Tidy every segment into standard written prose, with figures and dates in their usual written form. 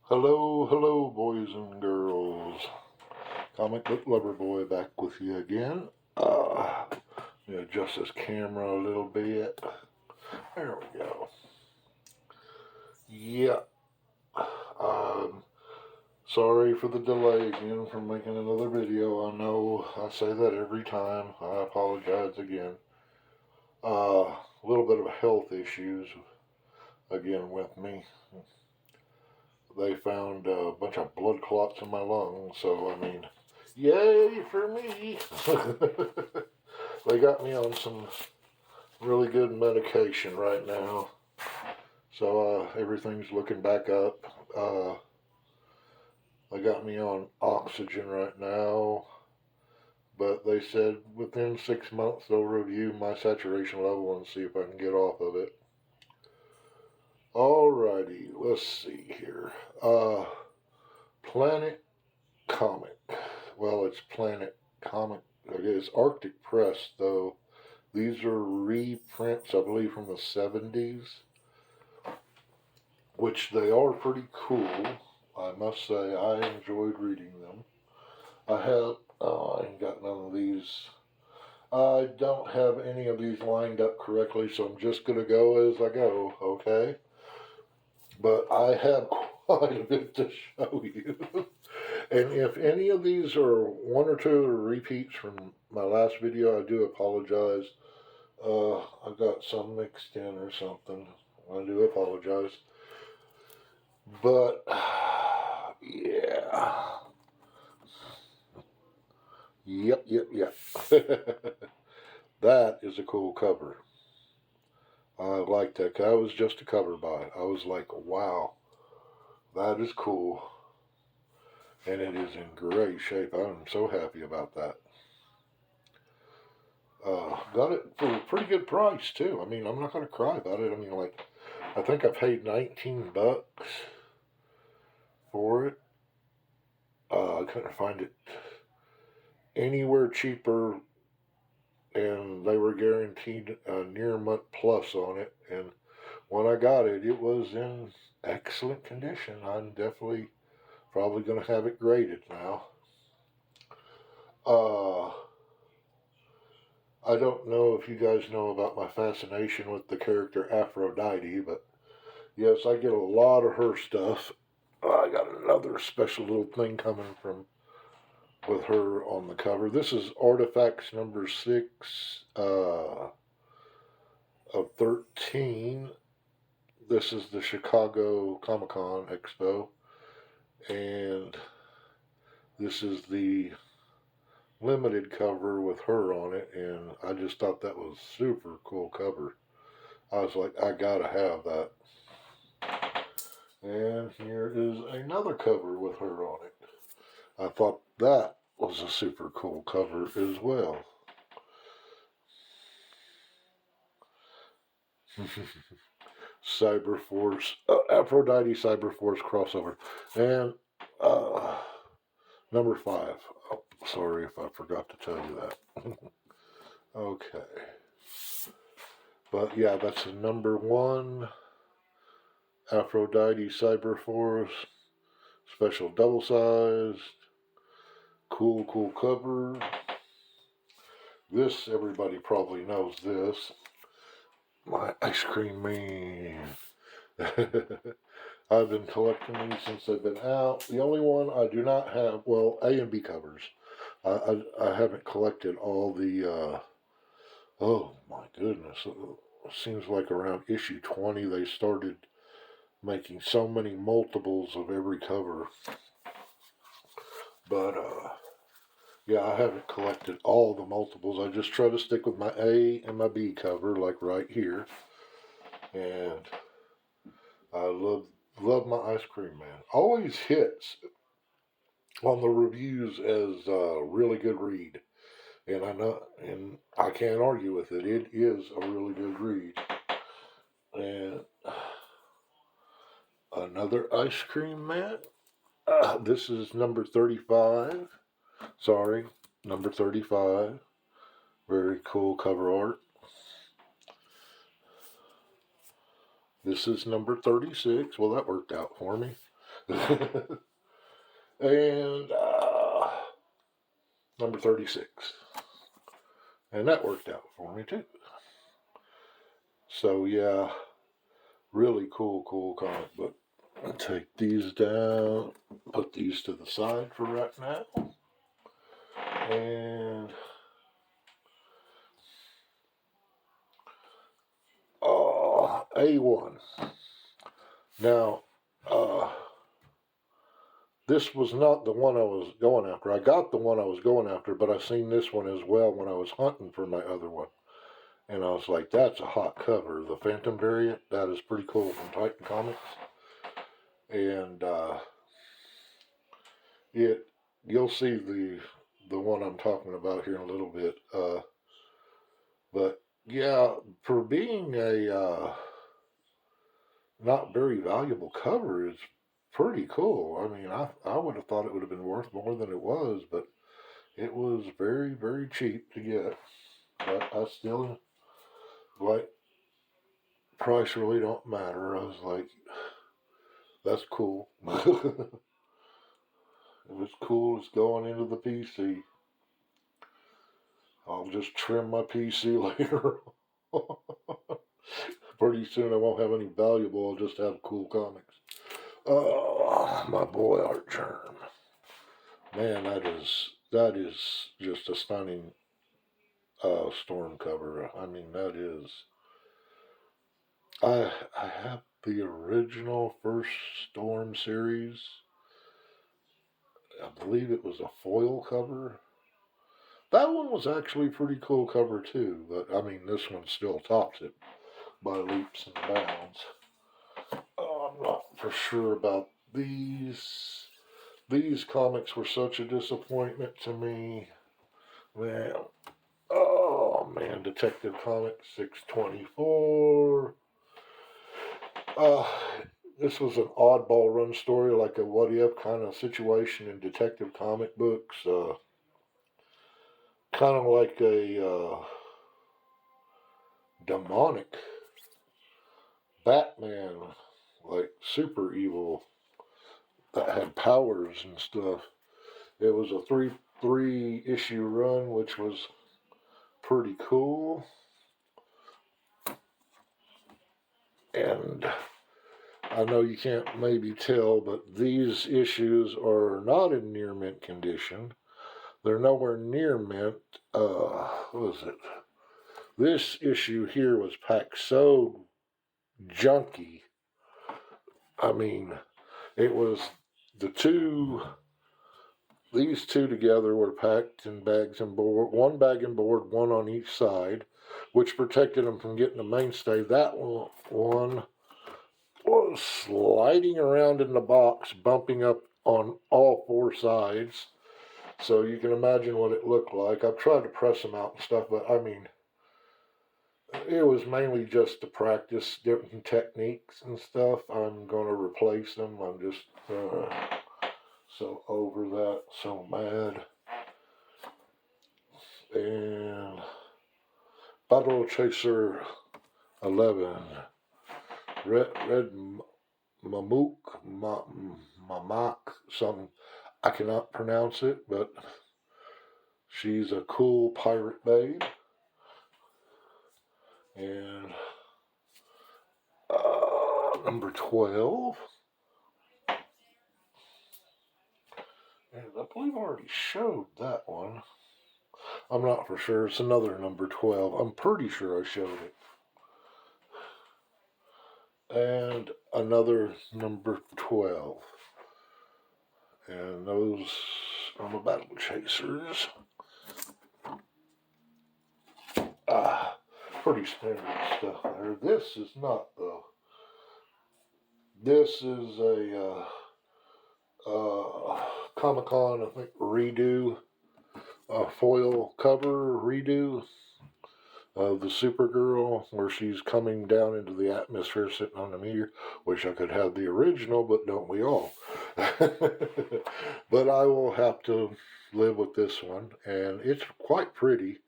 Hello, hello, boys and girls. Comic Book Lover Boy back with you again. Adjust this camera a little bit. There we go. Yeah. Um, Sorry for the delay again from making another video. I know I say that every time. I apologize again. A little bit of health issues again with me. They found a bunch of blood clots in my lungs, so I mean, yay for me! They got me on some really good medication right now, so everything's looking back up. They got me on oxygen right now, but they said within 6 months they'll review my saturation level and see if I can get off of it. Alrighty, let's see here. Planet Comic. Well, it's Planet Comic. It's Arctic Press, though. These are reprints, I believe, from the 70s, which they are pretty cool. I must say, I enjoyed reading them. I ain't got none of these. I don't have any of these lined up correctly, so I'm just going to go as I go, okay? But I have quite a bit to show you. And if any of these are one or two repeats from my last video, I do apologize. I got some mixed in or something. I do apologize. But, yeah. Yep. That is a cool cover. I like that. That was just a cover by it. I was like, wow, that is cool. And it is in great shape. I'm so happy about that. Got it for a pretty good price, too. I mean, I'm not going to cry about it. I mean, like, I think I paid $19 for it. I couldn't find it anywhere cheaper, and they were guaranteed a near month plus on it. And when I got it, it was in excellent condition. I'm definitely probably going to have it graded now. I don't know if you guys know about my fascination with the character Aphrodite, but yes, I get a lot of her stuff. I got another special little thing coming from with her on the cover. This is Artifacts number 6 of 13. This is the Chicago Comic Con Expo, and this is the limited cover with her on it, and I just thought that was super cool cover. I was like, I gotta have that. And here is another cover with her on it. I thought that was a super cool cover as well. Cyberforce, Aphrodite Cyberforce crossover. And number 5. Oh, sorry if I forgot to tell you that. Okay. But yeah, that's the number 1 Aphrodite Cyberforce. Special double sized. Cool cover. This, everybody probably knows this. My ice cream man. I've been collecting these since they've been out. The only one I do not have, well, A and B covers. I haven't collected all the, oh my goodness. It seems like around issue 20 they started making so many multiples of every cover. But, yeah, I haven't collected all the multiples. I just try to stick with my A and my B cover, like right here. And I love my ice cream man. Always hits on the reviews as a really good read, and I can't argue with it. It is a really good read. And another ice cream man. This is number 35. Sorry, number 35. Very cool cover art. This is number 36. Well, that worked out for me. And number 36. And that worked out for me too. So yeah, really cool comic book. I'll take these down, put these to the side for right now. And A1. Now, this was not the one I was going after. I got the one I was going after, but I seen this one as well when I was hunting for my other one. And I was like, that's a hot cover. The Phantom variant, that is pretty cool from Titan Comics. And you'll see the one I'm talking about here in a little bit. But yeah, for being a not very valuable cover, it's pretty cool. I mean, I would have thought it would have been worth more than it was, but it was very cheap to get. But I still, like, price really don't matter. I was like, that's cool. If it's cool, it's going into the PC. I'll just trim my PC later. Pretty soon I won't have any valuable, I'll just have cool comics. Oh, my boy Art Germ. Man, that is just a stunning storm cover. I mean, that is. I have the original first Storm series. I believe it was a foil cover. That one was actually a pretty cool cover too, but I mean, this one still tops it by leaps and bounds. I'm not for sure about these. These comics were such a disappointment to me. Man, oh man, Detective Comics 624. Uh, this was an oddball run story, like a what if kind of situation in Detective comic books. Kind of like a demonic Batman, like super evil that had powers and stuff. It was a three issue run, which was pretty cool. And I know you can't maybe tell, but these issues are not in near mint condition. They're nowhere near mint. What was it? This issue here was packed so junky. I mean, it was the these two together were packed in bags and board, one bag and board, one on each side, which protected them from getting the mainstay. That one was sliding around in the box, bumping up on all four sides. So you can imagine what it looked like. I've tried to press them out and stuff, but I mean, it was mainly just to practice different techniques and stuff. I'm going to replace them. I'm just so over that, so mad. And Battle Chaser 11. Red Mamak, something. I cannot pronounce it, but she's a cool pirate babe. And number 12. And I believe I already showed that one. I'm not for sure. It's another number 12. I'm pretty sure I showed it. And another number 12. And those are my Battle Chasers. Pretty standard stuff there. This is not, though. This is a Comic-Con, I think, redo, foil cover redo of the Supergirl, where she's coming down into the atmosphere sitting on the meteor. Wish I could have the original, but don't we all? But I will have to live with this one, and it's quite pretty,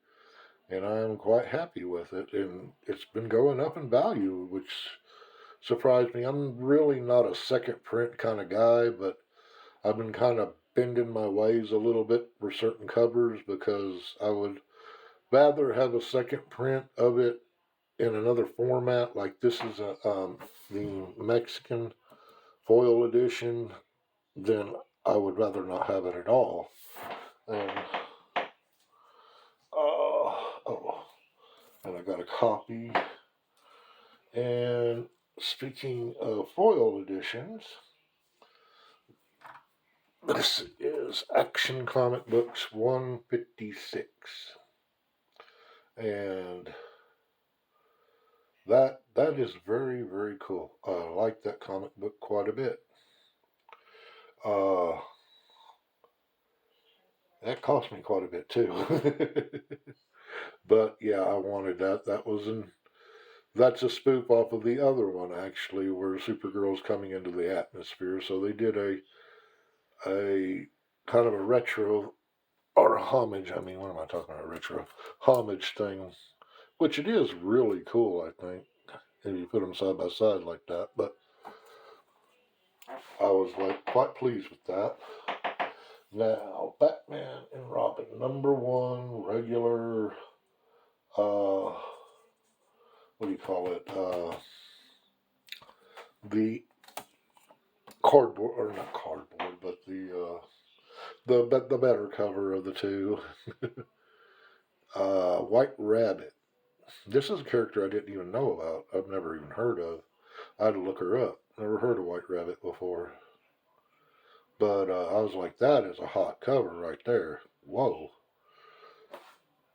and I'm quite happy with it, and it's been going up in value, which surprised me. I'm really not a second print kind of guy, but I've been kind of bending my ways a little bit for certain covers because I would rather have a second print of it in another format. Like this is the Mexican foil edition, then I would rather not have it at all. And and I got a copy. And speaking of foil editions, this is Action Comic Books 156, and that is very, very cool. I like that comic book quite a bit. That cost me quite a bit too. But yeah, I wanted that. That's a spoof off of the other one actually, where Supergirl's coming into the atmosphere. So they did a kind of a retro or a homage. I mean, what am I talking about? Retro homage thing, which it is really cool. I think if you put them side by side like that. But I was like quite pleased with that. Now, Batman and Robin, #1, regular, what do you call it? The cardboard, or not cardboard, but the better cover of the two. White Rabbit. This is a character I didn't even know about. I've never even heard of. I had to look her up. Never heard of White Rabbit before. But I was like, that is a hot cover right there. Whoa.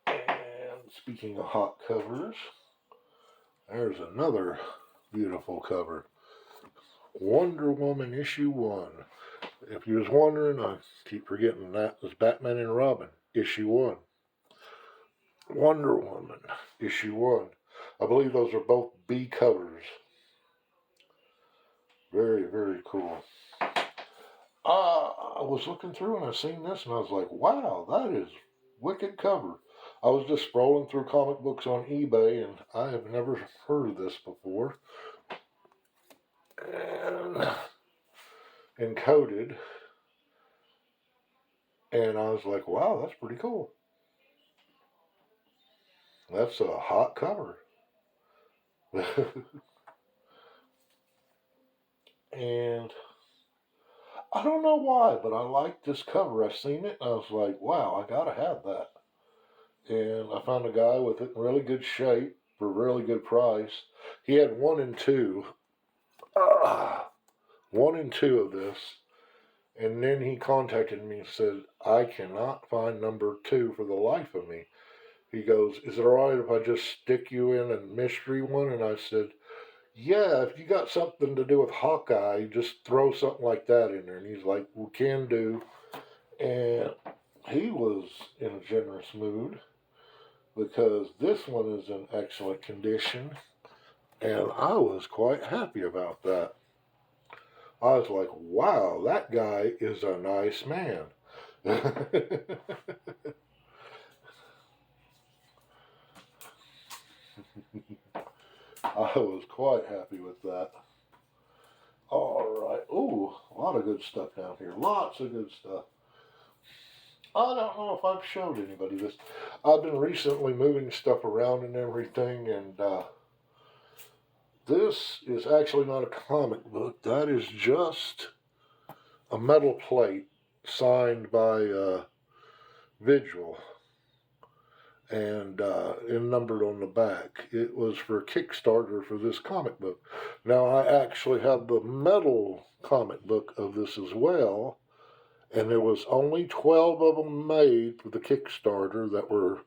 And speaking of hot covers, there's another beautiful cover. Wonder Woman #1. If you was wondering, I keep forgetting that was Batman and Robin #1. Wonder Woman #1. I believe those are both B covers. Very, very cool. I was looking through and I seen this and I was like, wow, that is wicked cover. I was just scrolling through comic books on eBay and I have never heard of this before. And encoded. And I was like, wow, that's pretty cool. That's a hot cover. And I don't know why, but I liked this cover. I seen it and I was like, wow, I gotta have that. And I found a guy with it in really good shape for a really good price. He had 1 and 2. 1 and 2 of this. And then he contacted me and said, I cannot find #2 for the life of me. He goes, is it alright if I just stick you in a mystery one? And I said, yeah, if you got something to do with Hawkeye, just throw something like that in there. And he's like, we can do. And he was in a generous mood because this one is in excellent condition. And I was quite happy about that. I was like, wow, that guy is a nice man. I was quite happy with that. All right. Ooh, a lot of good stuff down here. Lots of good stuff. I don't know if I've showed anybody this. I've been recently moving stuff around and everything, and this is actually not a comic book. That is just a metal plate signed by Vigil and numbered on the back. It was for Kickstarter for this comic book. Now, I actually have the metal comic book of this as well, and there was only 12 of them made for the Kickstarter that were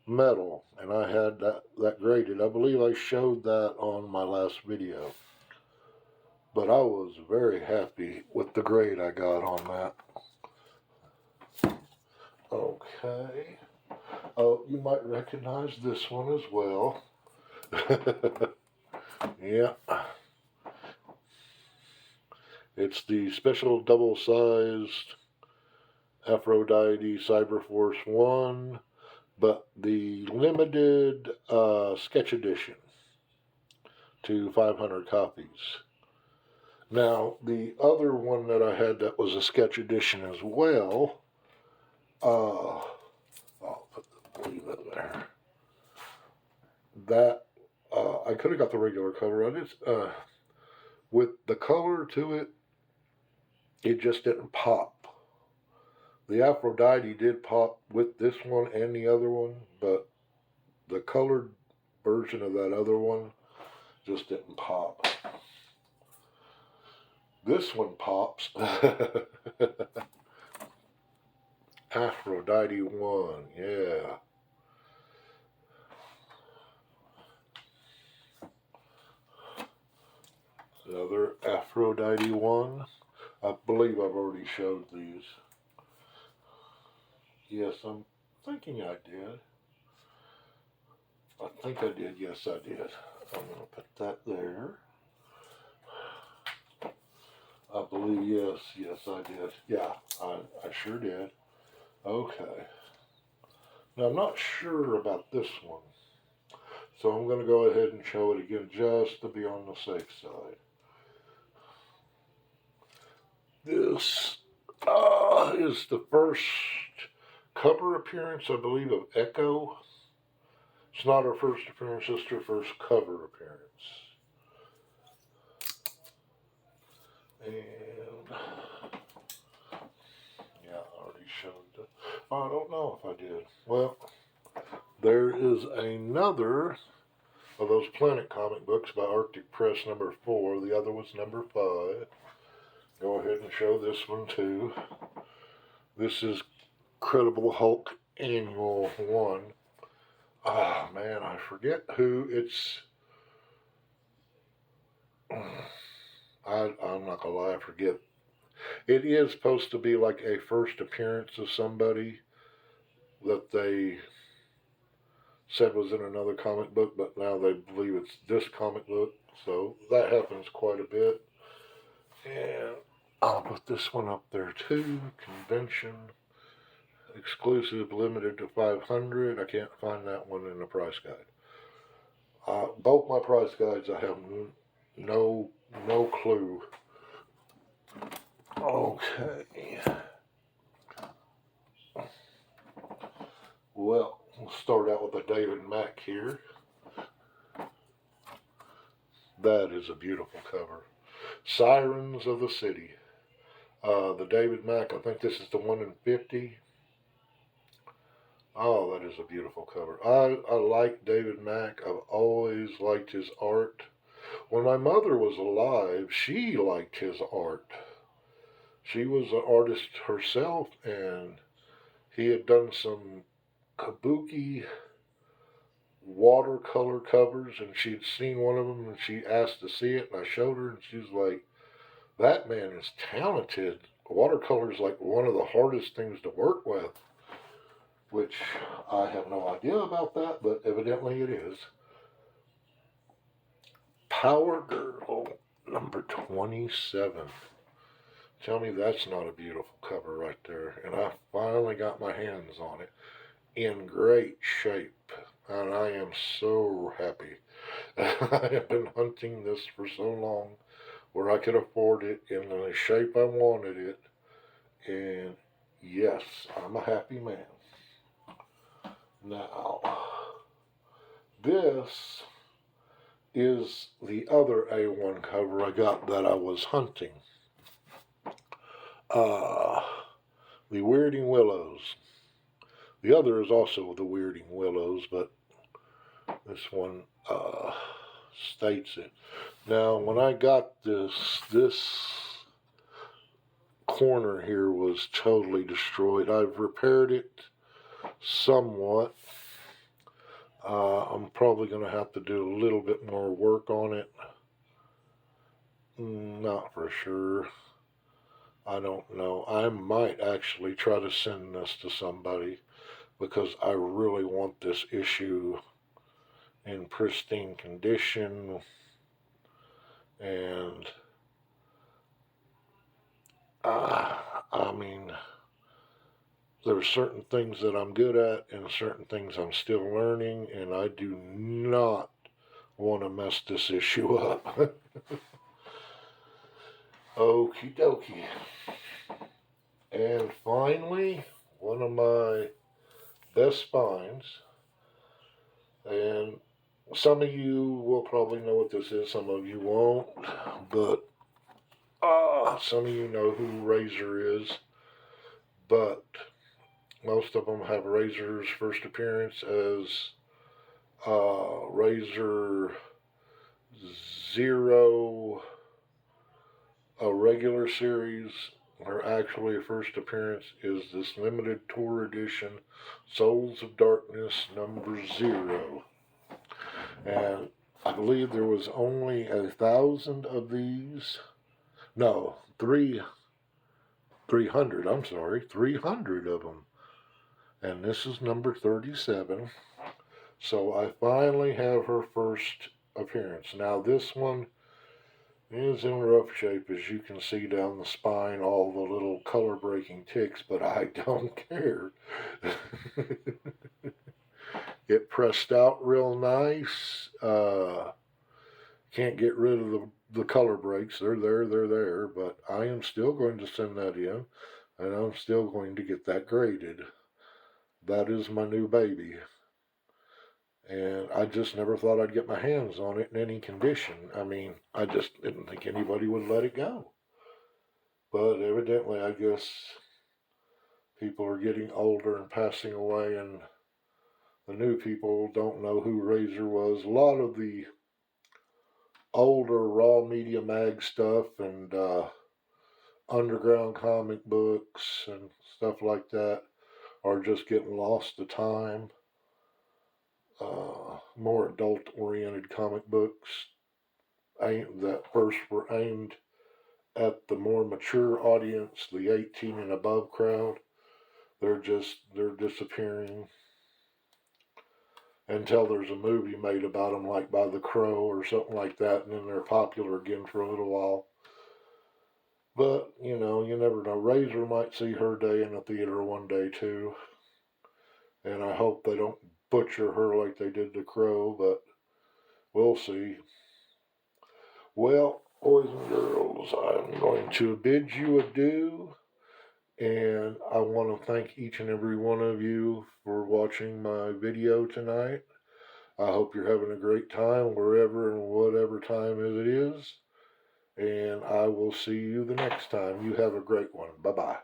metal, and I had that graded. I believe I showed that on my last video. But I was very happy with the grade I got on that. Okay. Oh, you might recognize this one as well. Yeah. It's the special double-sized Aphrodite Cyberforce 1, but the limited sketch edition to 500 copies. Now, the other one that I had that was a sketch edition as well, I'll leave it there. That, I could have got the regular cover on it. With the color to it, it just didn't pop. The Aphrodite did pop with this one and the other one, but the colored version of that other one just didn't pop. This one pops. Aphrodite 1, yeah. Another Aphrodite 1. I believe I've already showed these. Yes, I'm thinking I did. I think I did. Yes, I did. I'm going to put that there. I believe, yes, I did. Yeah, I sure did. Okay. Now, I'm not sure about this one. So I'm going to go ahead and show it again just to be on the safe side. This is the first cover appearance, I believe, of Echo. It's not her first appearance, it's her first cover appearance. And, yeah, I already showed that. I don't know if I did. Well, there is another of those Planet comic books by Arctic Press number 4. The other was number 5. Go ahead and show this one too. This is Credible Hulk Annual 1. Ah, man, I forget who it's. I'm not gonna lie, I forget. It is supposed to be like a first appearance of somebody that they said was in another comic book, but now they believe it's this comic book. So that happens quite a bit. And I'll put this one up there too. Convention. Exclusive, limited to 500. I can't find that one in the price guide. Both my price guides, I have no clue. Okay. Well, we'll start out with a David Mack here. That is a beautiful cover. Sirens of the City. The David Mack, I think this is the 1 in 50. Oh, that is a beautiful cover. I like David Mack. I've always liked his art. When my mother was alive, she liked his art. She was an artist herself, and he had done some kabuki watercolor covers, and she'd seen one of them, and she asked to see it, and I showed her, and she was like, that man is talented. Watercolor is like one of the hardest things to work with. Which I have no idea about that, but evidently it is. Power Girl, number 27. Tell me that's not a beautiful cover right there. And I finally got my hands on it in great shape. And I am so happy. I have been hunting this for so long where I could afford it in the shape I wanted it. And yes, I'm a happy man. Now, this is the other A1 cover I got that I was hunting. The Weirding Willows. The other is also the Weirding Willows, but this one states it. Now, when I got this corner here was totally destroyed. I've repaired it somewhat. I'm probably going to have to do a little bit more work on it. Not for sure. I don't know. I might actually try to send this to somebody because I really want this issue in pristine condition. And, I mean, there's certain things that I'm good at and certain things I'm still learning, and I do not want to mess this issue up. Okie dokie. And finally, one of my best spines, and some of you will probably know what this is, some of you won't, but some of you know who Razor is, but most of them have Razor's first appearance as Razor Zero, a regular series. Her actually first appearance is this limited tour edition, Souls of Darkness #0. And I believe there was only 1,000 of these. No, 300, I'm sorry, 300 of them. And this is number 37. So I finally have her first appearance. Now this one is in rough shape, as you can see down the spine, all the little color breaking ticks, but I don't care. It pressed out real nice. Can't get rid of the color breaks. They're there, but I am still going to send that in, and I'm still going to get that graded. That is my new baby. And I just never thought I'd get my hands on it in any condition. I mean, I just didn't think anybody would let it go. But evidently, I guess people are getting older and passing away, and the new people don't know who Razor was. A lot of the older Raw Media Mag stuff and underground comic books and stuff like that are just getting lost to time. More adult-oriented comic books that first were aimed at the more mature audience, the 18 and above crowd, they're disappearing until there's a movie made about them, like by The Crow or something like that, and then they're popular again for a little while. But, you know, you never know. Razor might see her day in the theater one day too, and I hope they don't butcher her like they did The Crow, but we'll see. Well, boys and girls, I'm going to bid you adieu, and I want to thank each and every one of you for watching my video tonight. I hope you're having a great time wherever and whatever time it is, and I will see you the next time. You have a great one. Bye-bye.